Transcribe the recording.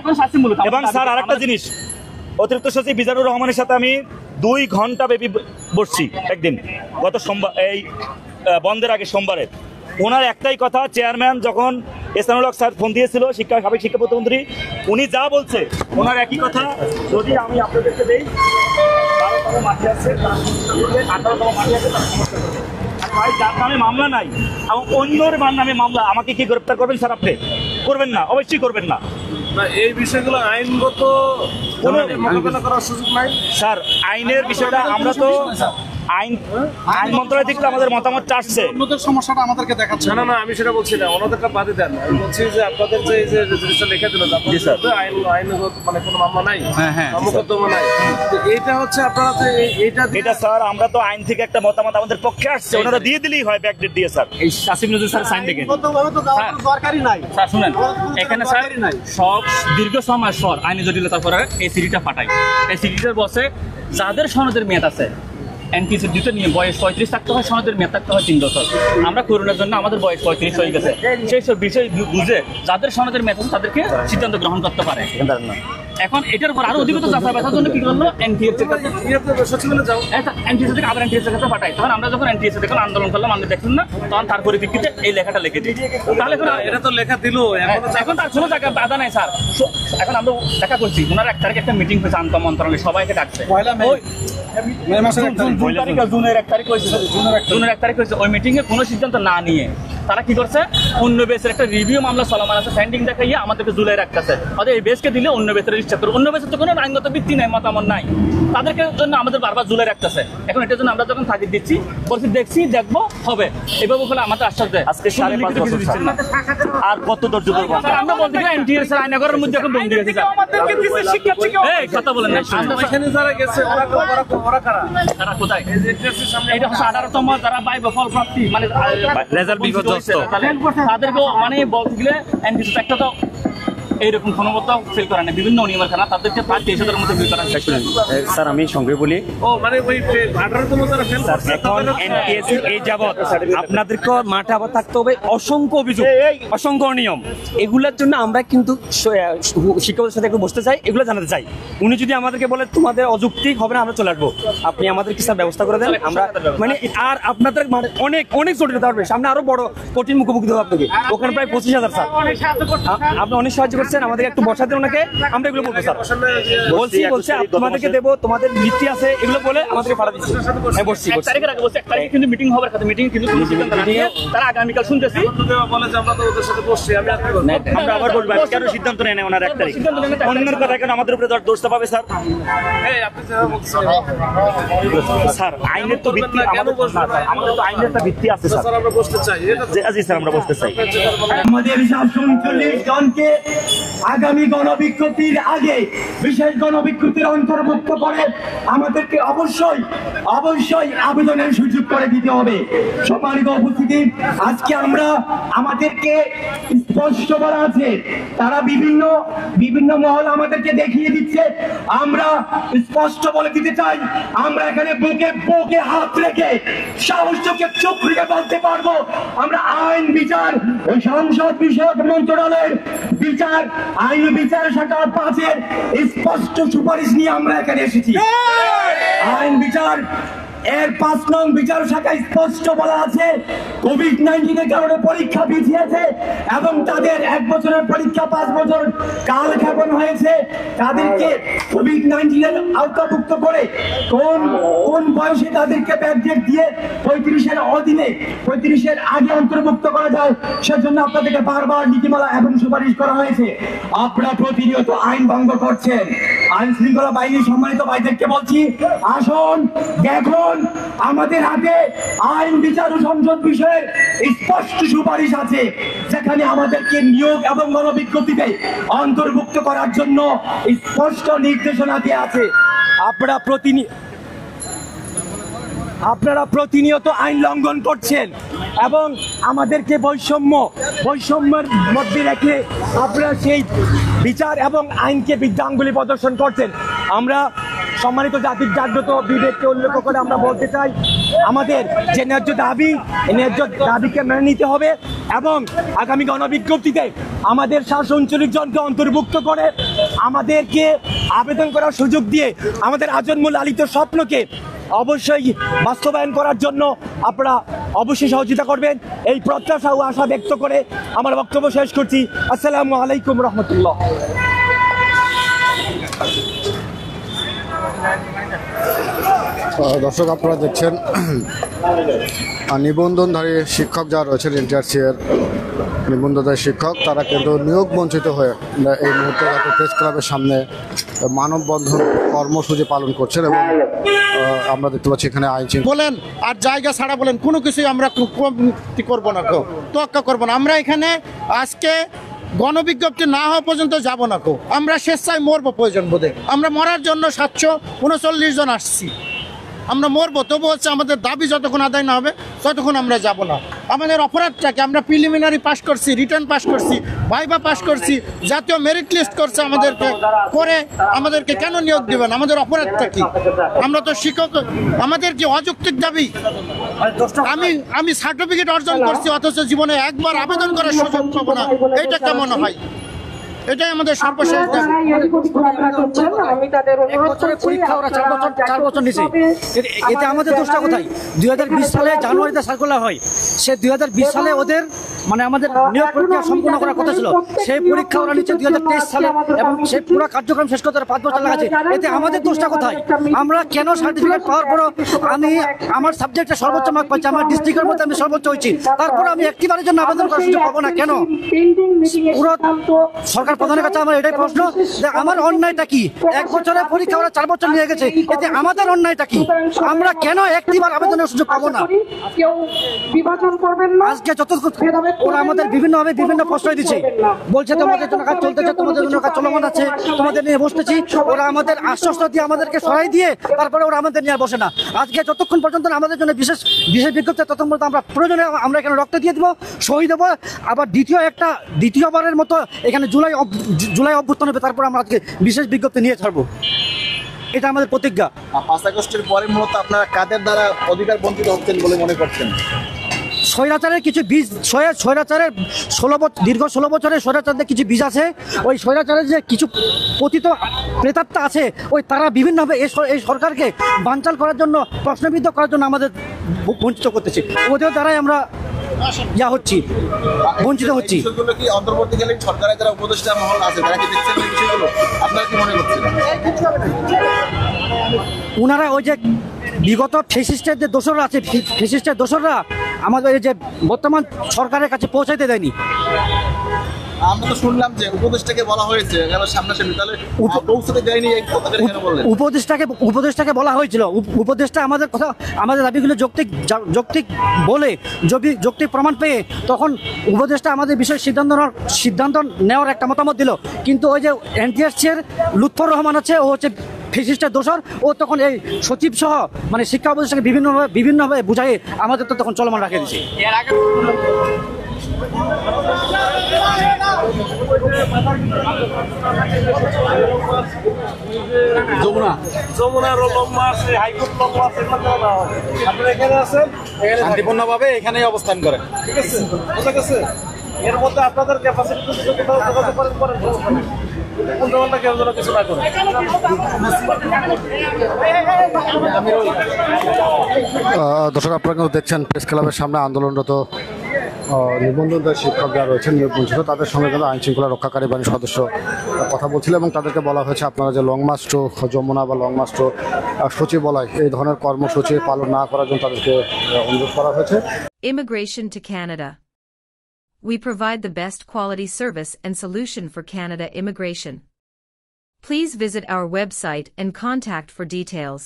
এখন শাস্তিমূলক। এবং স্যার আরেকটা জিনিস, অতিরিক্ত সচিব মিজানুর রহমানের সাথে আমি 2 ঘন্টা ব্যাপী বসছি একদিন, গত সোমবার, এই বন্ধের আগে সোমবারে। ওনার একটাই কথা, চেয়ারম্যান যখন এহসানুল হক স্যার ফোন দিয়েছিল, সাবেক শিক্ষা প্রতিমন্ত্রী, উনি যা বলছে ওনার একই কথা, যদি আমি আপনাদেরকে দেই 12তম মাঠে আছে, 18তম মাঠে আছে, তার সমস্যা করবে। ভাই যার নামে মামলা নাই এবং অন্যর নামে মামলা, আমাকে কি গ্রেপ্তার করবেন স্যার? আপনি করবেন না, অবশ্যই করবেন না। এই বিষয়গুলো আইনগত মোকাবেলা করার সুযোগ নাই স্যার। আইনের বিষয়টা আমরা তো আইন মন্ত্রণালয় থেকে আমাদের মতামত চাচ্ছে, অন্যদের সমস্যাটা আমাদেরকে দেখাচ্ছে না। না, আমি সেটা বলছি না, ওনাদেরটা বাদে দেন। আমি বলছি যে আপনাদের যে এই যে জিনিসটা লিখে দিল, আইনগত মানে কোনো মামলা নাই, মোকদ্দমা নাই, এইটা হচ্ছে আপনারা এটা স্যার আমরা তো আইন থেকে একটা মতামত আমাদের পক্ষে আসছে, ওনারা দিয়ে দিলেই হয় ব্যাকডেট দিয়ে স্যার। এই আসিফ নজরুল স্যার সাইন দেখেন দরকারই নাই স্যার। শুনেন, এখানে স্যার সব দীর্ঘ সময় পর আইনি জটিলতার পরে এই সিডিটা পাঠাই। এই সিডিটার বসে যাদের সনদের মেয়াদ আছে, এনটিসি দিতে নিয়ে বয়স 35 থাকতে হয়, সনদের মেয়াদ থাকতে হয় 3 বছর। আমরা করোনার জন্য আমাদের বয়স 35 হয়ে গেছে, সেই সব বিষয় বুঝে যাদের সনদের মেয়াদ আছে তাদেরকে সিদ্ধান্ত গ্রহণ করতে পারে। এখন এটার উপর আরো অধিকতর যাচাই বাছার জন্য কি করলো, এনটিএসসি থেকে আবার এনটিএসসি কাছে পাঠাই। তখন আমরা যখন এনটিএসসি থেকে আন্দোলন করলাম, আপনি দেখলেন না, তখন তার পরিপ্রেক্ষিতে এই লেখাটা লিখে দিই। তাহলে এটা তো লেখা দিল, এখন তার কোনো জায়গায় বাধা নাই স্যার। এখন আমরা দেখা করছি, ওনার 1 তারিখে একটা মিটিং হয়েছে আন্তঃ মন্ত্রণালয়, সবাইকে ডাকছে। জুনের 1 তারিখ হয়েছে। ওই মিটিং এ কোনো সিদ্ধান্ত না নিয়ে তারা কি করছে, অন্য বেসের একটা রিভিউ মামলা চলমান আছে, ফ্যান্ডিং দেখাইয়া আমাদেরকে জুলাই রাখতেছে। এই বেসকে দিলে অন্য বেসের রেজিস্টার করে, অন্য বেসের তো কোনো আইনগত ভিত্তি নাই, মতামত নাই, তাদেরকে জন্য আমাদের বারবার জুলাই রাখতেছে। এখন এটার জন্য আমরা যখন তাগিদ দিচ্ছি, বলছি দেখছি, দেখবো, হবে, এভাবে বলে আমাদের আশ্বাস দেয়। আজকে 5.5 বছর আর কত ধৈর্য ধরবো আমরা বলতে গেলে এনটিএস আইনগরের মধ্যে এখন বন্দী হয়েছে। এই কথা বলেন না, এখানে যারা গেছে ওরা তারা কোথায়? এটা হচ্ছে 18তম যারা ফল প্রাপ্তি, মানে রেজাল্ট বিপর্যস্ত, তাদেরকেও মানে বলতে গেলে এনটিএস একটা তো এইরকম ক্ষমতা ফেল করে না, বিভিন্ন নিয়মের খানা তাদেরকে প্রায় 23,000-এর মধ্যে ফেল করা। স্যার আমি সঙ্গে বলি, মানে ওই 18তম যারা ফেল করছে, এখন এনটিএসসি এই যাবত আপনাদেরকে মাঠে আবার থাকতে হবে, অসংখ্য অভিযোগ, অসংখ্য নিয়ম, এগুলোর জন্য আমরা কিন্তু শিক্ষকদের সাথে একটু বসতে চাই, এগুলো জানাতে চাই। উনি যদি আমাদেরকে বলে তোমাদের অযৌক্তিক হবে না, আমরা চলে আসবো, আপনি আমাদের কি স্যার ব্যবস্থা করে দেন, আমরা মানে আর আপনাদের মানে অনেক অনেক জটিলতা হবে, সামনে আরো বড় কঠিন মুখোমুখি হবে আপনাকে। ওখানে প্রায় 25,000 স্যার, আপনি অনেক সাহায্য করছেন, আমাদের একটু বসাতে ওনাকে, আমরা এগুলো বলবো স্যার, বলছি তোমাদেরকে দেবো, তোমাদের ভিত্তি আছে, এগুলো বলে আমাদেরকে পাঠা দিচ্ছি। হ্যাঁ বসছি 1 তারিখে কিন্তু মিটিং হবে, মিটিং কিন্তু তারা আগামীকাল শুনতেছি বলে যে আমরা তো ওদের সাথে বসছি, আমরা আবার বলবো কেন সিদ্ধান্ত নেয় না ওনার 1 তারিখ, অন্যের কথা কেন আমাদের উপরে দোষটা পাবে স্যার? স্যার আইনের তো ভিত্তি, আমাদের তো আইনের একটা ভিত্তি আছে স্যার, আমরা বসতে চাই। জি স্যার আমরা বসতে চাই। আমাদের 47 জনকে আগামী গণবিজ্ঞপ্তির আগে বিশেষ গণবিজ্ঞপ্তির অন্তর্ভুক্ত করে আমাদেরকে অবশ্যই আবেদনের সুযোগ করে দিতে হবে। সম্মানিত উপস্থিতি, আজকে আমরা আমাদেরকে স্পষ্ট বলা আছে, তারা বিভিন্ন মহল আমাদেরকে দেখিয়ে দিচ্ছে, আমরা স্পষ্ট বলে দিতে চাই, আমরা এখানে বুকে হাত রেখে সাহসকে চোখ রেখে বলতে পারবো, আমরা আইন বিচার ও সংসদ বিষয়ক মন্ত্রণালয়ের আইন বিচার শাখা 5-এর স্পষ্ট সুপারিশ নিয়ে আমরা এখানে এসেছি। আইন বিচার এর 5 নং বিচার শাখায় স্পষ্ট বলা আছে, কোভিড-19 কারণে পরীক্ষা পিছিয়েছে এবং তাদের 1 বছরের পরীক্ষা 5 বছর কালক্ষেপণ হয়েছে, তাদেরকে কোভিড-19 আওতাভুক্ত করে কোন বয়সে তাদেরকে ব্যাকডেট দিয়ে 35-এর অধীনে 35-এর আগে অন্তর্ভুক্ত করা যায়, সেজন্য আপনাদেরকে বারবার নীতিমালা এবং সুপারিশ করা হয়েছে। আপনারা প্রতিনিয়ত আইন ভঙ্গ করছেন। আইন শৃঙ্খলা বাহিনীর সম্মানিত ভাইদেরকে বলছি, আসুন দেখুন, আমাদের হাতে আইন বিচার ও সংসদ বিষয়ের স্পষ্ট সুপারিশ আছে, যেখানে আমাদেরকে নিয়োগ এবং গণবিজ্ঞপ্তিতে অন্তর্ভুক্ত করার জন্য স্পষ্ট নির্দেশনা দেওয়া আছে। আপনারা প্রতিনিয়ত আইন লঙ্ঘন করছেন এবং আমাদেরকে বৈষম্যের মধ্যে রেখে আপনারা সেই বিচার এবং আইনকে বৃদ্ধাঙ্গুলি প্রদর্শন করছেন। আমরা সম্মানিত জাতির জাগ্রত বিবেককে উল্লেখ করে আমরা বলতে চাই, আমাদের যে ন্যায্য দাবি, এই ন্যায্য দাবিকে মেনে নিতে হবে এবং আগামী গণবিজ্ঞপ্তিতে আমাদের 739 জনকে অন্তর্ভুক্ত করে আমাদেরকে আবেদন করার সুযোগ দিয়ে আমাদের আজন্ম লালিত স্বপ্নকে অবশ্যই বাস্তবায়ন করার জন্য আপনারা অবশ্যই সহযোগিতা করবেন, এই প্রত্যাশা ও আশা ব্যক্ত করে আমার বক্তব্য শেষ করছি। আসসালামু আলাইকুম রহমতুল্লাহ। দর্শক, আপনারা দেখছেন নিবন্ধনধারী শিক্ষক যারা রয়েছেন এনটিআরসি এর নিবন্ধনধারী শিক্ষক, তারা কিন্তু নিয়োগ বঞ্চিত হয়ে এই মুহূর্তে প্রেস ক্লাবের সামনে মানববন্ধন কর্মসূচি পালন করছেন এবং আমরা দেখতে পাচ্ছি এখানে আইন বলেন আর জায়গা ছাড়া বলেন কোনো কিছুই আমরা কমতি করবো না, তোয়াক্কা করবো না। আমরা এখানে আজকে গণবিজ্ঞপ্তি না হওয়া পর্যন্ত যাব না, আমরা স্বেচ্ছায় মরবো প্রয়োজন বোধে। আমরা মরার জন্য 739 জন আসছি, আমরা মরবো, তবু হচ্ছে আমাদের দাবি যতক্ষণ আদায় না হবে ততক্ষণ আমরা যাব না। আমাদের অপরাধটাকে আমরা প্রিলিমিনারি পাস করছি, রিটার্ন পাস করছি, ভাইভা পাস করছি, জাতীয় মেরিট লিস্ট করছে আমাদেরকে, করে আমাদেরকে কেন নিয়োগ দিবেন? আমাদের অপরাধটা কি? আমরা তো শিক্ষক, আমাদের কি অযৌক্তিক দাবি? আমি সার্টিফিকেট অর্জন করছি অথচ জীবনে একবার আবেদন করার সুযোগ পাবো না, এইটা কেমন হয়? এটাই আমাদের সর্বশেষ দাবি। পরীক্ষা ওরা 4 বছর নিচে, এতে আমাদের দোষটা কোথায়? 2020 সালে জানুয়ারিতে সার্কুলার হয়, সে 2020 সালে ওদের মানে আমাদের নিয়োগ প্রক্রিয়া সম্পূর্ণ করার কথা ছিল, সেই পরীক্ষা ওরা নিচ্ছে 2023 সালে এবং সেই পুরো কার্যক্রম শেষ করতে 5 বছর লাগাচ্ছে। এতে আমাদের দোষটা কোথায়? আমরা কেন সার্টিফিকেট পাওয়ার পরও আমি আমার সাবজেক্টে সর্বোচ্চ মার্ক পাচ্ছি, আমার ডিস্ট্রিক্টের মধ্যে আমি সর্বোচ্চ হয়েছি, তারপরে আমি একটিবারের জন্য আবেদন করার সুযোগ পাবো না কেন? পুরো সরকার প্রধানের কাছে আমার এটাই প্রশ্ন যে আমার অন্যায়টা কি? 1 বছরের পরীক্ষা ওরা 4 বছর নিয়ে গেছে, এতে আমাদের অন্যায়টা কি? আমরা কেন একটিবার আবেদনের সুযোগ পাবো না? আজকে যত ওরা আমাদের বিভিন্নভাবে বিভিন্ন প্রশ্রয় দিচ্ছে, বলছে তোমাদের জন্য কাজ চলতেছে, তোমাদের জন্য কাজ চলমান আছে, তোমাদের নিয়ে বসতেছি। ওরা আমাদের আশ্বস্ত দিয়ে আমাদেরকে সরাই দিয়ে তারপরে ওরা আমাদের নিয়ে বসে না। আজকে যতক্ষণ পর্যন্ত আমাদের জন্য বিশেষ বিজ্ঞপ্তি, ততক্ষণ পর্যন্ত আমরা প্রয়োজনে আমরা এখানে রক্ত দিয়ে দেবো, শহীদ দেবো। আবার দ্বিতীয়বারের মতো এখানে জুলাই অভ্যুত্থান হবে, তারপর আমরা আজকে বিশেষ বিজ্ঞপ্তি নিয়ে ছাড়বো, এটা আমাদের প্রতিজ্ঞা। 5 আগস্টের পরে মূলত আপনারা কাদের দ্বারা অধিকার বঞ্চিত হচ্ছেন বলে মনে করছেন? স্বৈরাচারের কিছু বীজ, স্বৈরাচারের দীর্ঘ 16 বছরের স্বৈরাচারদের কিছু বীজ আছে, ওই স্বৈরাচারের যে কিছু পতিত প্রেতাত্মা আছে, ওই তারা বিভিন্নভাবে এই সরকারকে বানচাল করার জন্য, প্রশ্নবিদ্ধ করার জন্য আমাদের বঞ্চিত করতেছে, ওদের দ্বারাই আমরা বঞ্চিত হচ্ছি। কি অন্তর্বর্তীকালীন সরকারের যারা উপদেষ্টা মহল আছে তারা কি দেখছেন এই বিষয়গুলো? আপনারা কি মনে করছেন? ওনারা ওই যে বিগত ফ্যাসিস্টের যে দোসররা আছে, ফ্যাসিস্টের দোসররা আমাদের এই যে বর্তমান সরকারের কাছে পৌঁছাইতে দেয়নি। আমরা তো শুনলাম যে উপদেষ্টাকে বলা হয়েছে সামনাসামনি, তাহলে পৌঁছাতে দেয়নি, এই কথাটা কেন বললেন? উপদেষ্টাকে বলা হয়েছিল, উপদেষ্টা আমাদের কথা, আমাদের দাবিগুলো যৌক্তিক বলে যৌক্তিক প্রমাণ পেয়ে তখন উপদেষ্টা আমাদের বিষয়ে সিদ্ধান্ত নেওয়ার একটা মতামত দিল। কিন্তু ওই যে এনটিআরসি এর লুৎফর রহমান আছে, ও হচ্ছে ফ্যাসিস্টের দোসর, ও তখন এই সচিব সহ মানে শিক্ষা উপদেষ্টাকে বিভিন্নভাবে বুঝাই আমাদের তো তখন চলমান রাখে দিচ্ছে। শান্তিপূর্ণভাবে এখানেই অবস্থান করেন, ঠিক আছে? বুঝা গেছে? এর মধ্যে আপনাদের ক্যাপাসিটি দর্শক, আপনারা কিন্তু দেখছেন প্রেস ক্লাবের সামনে আন্দোলনরত নিবন্ধনধারী শিক্ষক যারা রয়েছেন নিয়োগ বঞ্চিত, তাদের সঙ্গে কিন্তু আইন শৃঙ্খলা রক্ষাকারী বাহিনীর সদস্য কথা বলছিল এবং তাদেরকে বলা হয়েছে আপনারা যে লং মার্চ টু যমুনা বা লং মার্চ টু সচিবালয় এই ধরনের কর্মসূচি পালন না করার জন্য তাদেরকে অনুরোধ করা হয়েছে। Immigration to Canada. We provide the best quality service and solution for Canada immigration. Please visit our website and contact for details.